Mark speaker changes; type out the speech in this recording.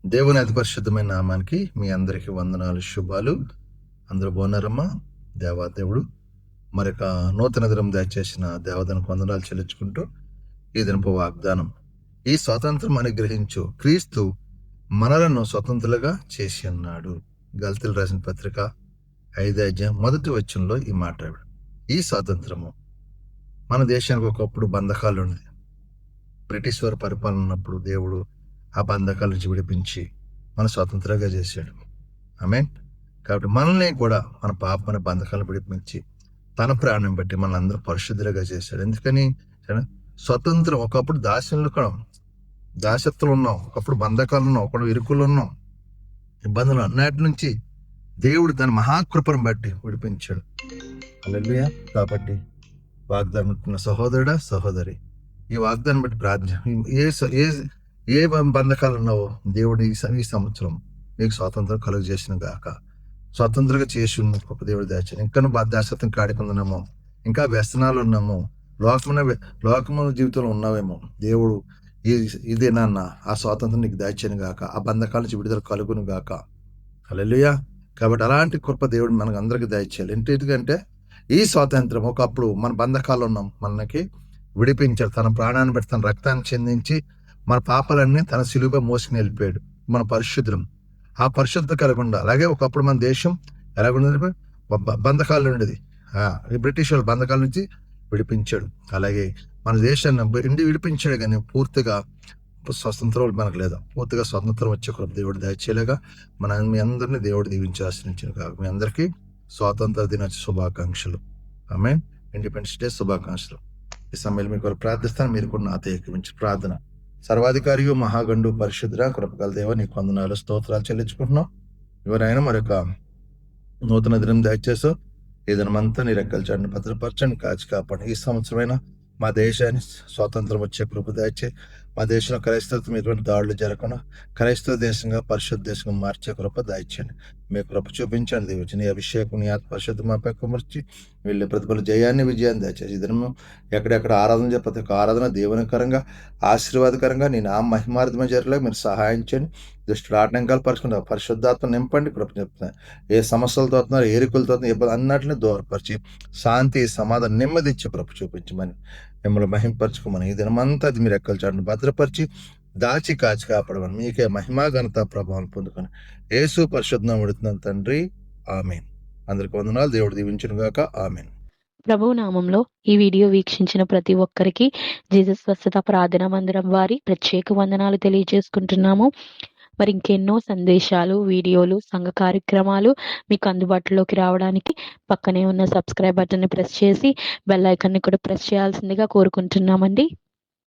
Speaker 1: దేవుని అతి పరిశుద్ధమైన నామానికి మీ అందరికీ వందనాలు, శుభాలు. అందరూ బాగున్నారమ్మా? దేవాదేవుడు మరొక నూతన దినం దయచేసిన దేవతనికి వందనాలు చెల్లించుకుంటూ ఈ దినపు వాగ్దానం, ఈ స్వాతంత్రం అనుగ్రహించు క్రీస్తు మనలను స్వతంత్రులుగా చేసి ఉన్నాడు. గల్తీలు రాసిన పత్రిక 5వ అధ్యాయం 1వ వచనంలో ఈ మాట. ఈ స్వాతంత్రము మన దేశానికి ఒకప్పుడు బంధకాలు ఉన్నది. బ్రిటిష్ వారి పరిపాలన ఉన్నప్పుడు దేవుడు ఆ బంధకాల నుంచి విడిపించి మన స్వతంత్రంగా చేశాడు. ఆమేన్. కాబట్టి మనల్ని కూడా మన పాపమైన బంధకాలను విడిపించి తన ప్రాణం బట్టి మనల్ని అందరూ పరిశుద్ధులుగా చేశాడు. ఎందుకని? స్వతంత్రం. ఒకప్పుడు దాసత్వం ఉన్నాం, ఒకప్పుడు బంధకాలు ఉన్నాం, ఒకప్పుడు ఇరుకులు ఉన్నాం, ఇబ్బందులు అన్నిటి నుంచి దేవుడు తన మహాకృపను బట్టి విడిపించాడు. హల్లెలూయా. కాబట్టి వాగ్దానం సహోదరుడా, సహోదరి, ఈ వాగ్దానం బట్టి ప్రార్థన, ఏ బంధకాలు ఉన్నావో దేవుడు ఈ సంవత్సరం మీకు స్వాతంత్రం కలుగు చేసిన గాక. స్వతంత్రంగా చేసి ఉన్న గొప్ప దేవుడు దాచాను. ఇంకా నువ్వు దాసత్వం కాడికుంటున్నామో, ఇంకా వ్యసనాలు ఉన్నామో, లోకమున జీవితంలో ఉన్నావేమో, దేవుడు ఇదే నాన్న ఆ స్వాతంత్రం నీకు దాచాను గాక, ఆ బంధకాల నుంచి విడుదల కలుగును గాక. హల్లెలూయా. కాబట్టి అలాంటి కృప దేవుడు మనకు అందరికీ దయచేయాలి. ఎందుకంటే ఈ స్వాతంత్రం ఒకప్పుడు మన బంధకాలు ఉన్నాం, మనకి విడిపించాడు. తన ప్రాణాన్ని బట్టి తన రక్తాన్ని చెందించి మన పాపాలన్నీ తన సిలువపై మోసుకుని వెళ్ళిపోయాడు. మన పరిశుద్ధం, ఆ పరిశుద్ధ కలగకుండా. అలాగే ఒకప్పుడు మన దేశం ఎలాగుండేది? బంధకాలు ఉండేది. ఈ బ్రిటిష్ వాళ్ళ బంధకాల నుంచి విడిపించాడు. అలాగే మన దేశాన్ని విడిపించాడు, కానీ పూర్తిగా స్వతంత్రం మనకు లేదా. పూర్తిగా స్వతంత్రం వచ్చే కృప దేవుడు దయచేయలేగా మీ అందరినీ దేవుడు దీవించి ఆశ్రయించిన కాక. మీ అందరికీ స్వాతంత్ర దినోత్సవ శుభాకాంక్షలు. ఆమేన్. ఇండిపెండెన్స్ డే శుభాకాంక్షలు. ఈ సమయంలో మీకు ప్రార్థిస్తాను, మీరు కూడా నాతో ఏకీవించి ప్రార్థన. సర్వాధికారియు మహాగండు పరిశుద్ధ కృపగల దేవ, నీకు వందనాలు, స్తోత్రాలు చెల్లించుకుంటున్నాం. ఎవరైనా మరొక నూతన దినం దయచేసో ఈ దినమంతా నీ రెక్కలు చాటున భద్రపరచండి, కాచి కాపాడు. ఈ సంవత్సరమైన మా దేశాన్ని స్వాతంత్రం వచ్చే కృప దయచే. మా దేశంలో క్రైస్తవత్వం ఎటువంటి దాడులు జరగకుండా క్రైస్తవ దేశంగా పరిశుద్ధ దేశంగా మార్చే కృప దయచేయండి. మీ కృప చూపించండి. దీవించి నీ అభిషేకం, నీ ఆత్మ పరిశుద్ధ మాపై కుమర్చి వీళ్ళ ప్రతిఫల విజయాన్ని దయచేసి. ఈ దినము ఎక్కడెక్కడ ఆరాధన చేయ ప్రతి ఒక్క ఆరాధన దేవునికరంగా, ఆశీర్వాదకరంగా, నీ నా మహిమార్థమే జరగలేదు మీరు సహాయం చేయండి. దుష్టుడు ఆటంకాలు పరుచుకుంటారు, పరిశుద్ధాత్మ నింపండి. కృప చెప్తున్నాను. ఏ సమస్యలతో అవుతున్నారు, ఏరికలతో అవుతున్నారు, ఇబ్బంది అన్నిటిని దూరపరిచి శాంతి, సమాధానం, నెమ్మది ఇచ్చే కృప చూపించమని మిమ్మల్ని మహింపరచుకోమని ఈ దినమంతా అది మీరు ఎక్కలు చాటును భద్రపరిచి దాచి కాచి కాపాడమని మీకే మహిమా ఘనత ప్రభావం పొందుకొని యేసు పరిశుద్ధం విడుతున్నాను తండ్రి. ఆమేన్. అందరికి వందనాలు. దేవుడు దీవించును గాక. ఆమేన్.
Speaker 2: ప్రభు నామంలో ఈ వీడియో వీక్షించిన ప్రతి ఒక్కరికి జీసస్ స్వస్థత ప్రార్థనా మందిరం వారి ప్రత్యేక వందనాలు తెలియజేసుకుంటున్నాము. మరి ఇంకెన్నో సందేశాలు, వీడియోలు, సంఘ కార్యక్రమాలు మీకు అందుబాటులోకి రావడానికి పక్కనే ఉన్న సబ్స్క్రైబ్ బటన్ని ప్రెస్ చేసి బెల్ ఐకాన్ని కూడా ప్రెస్ చేయాల్సిందిగా కోరుకుంటున్నామండి.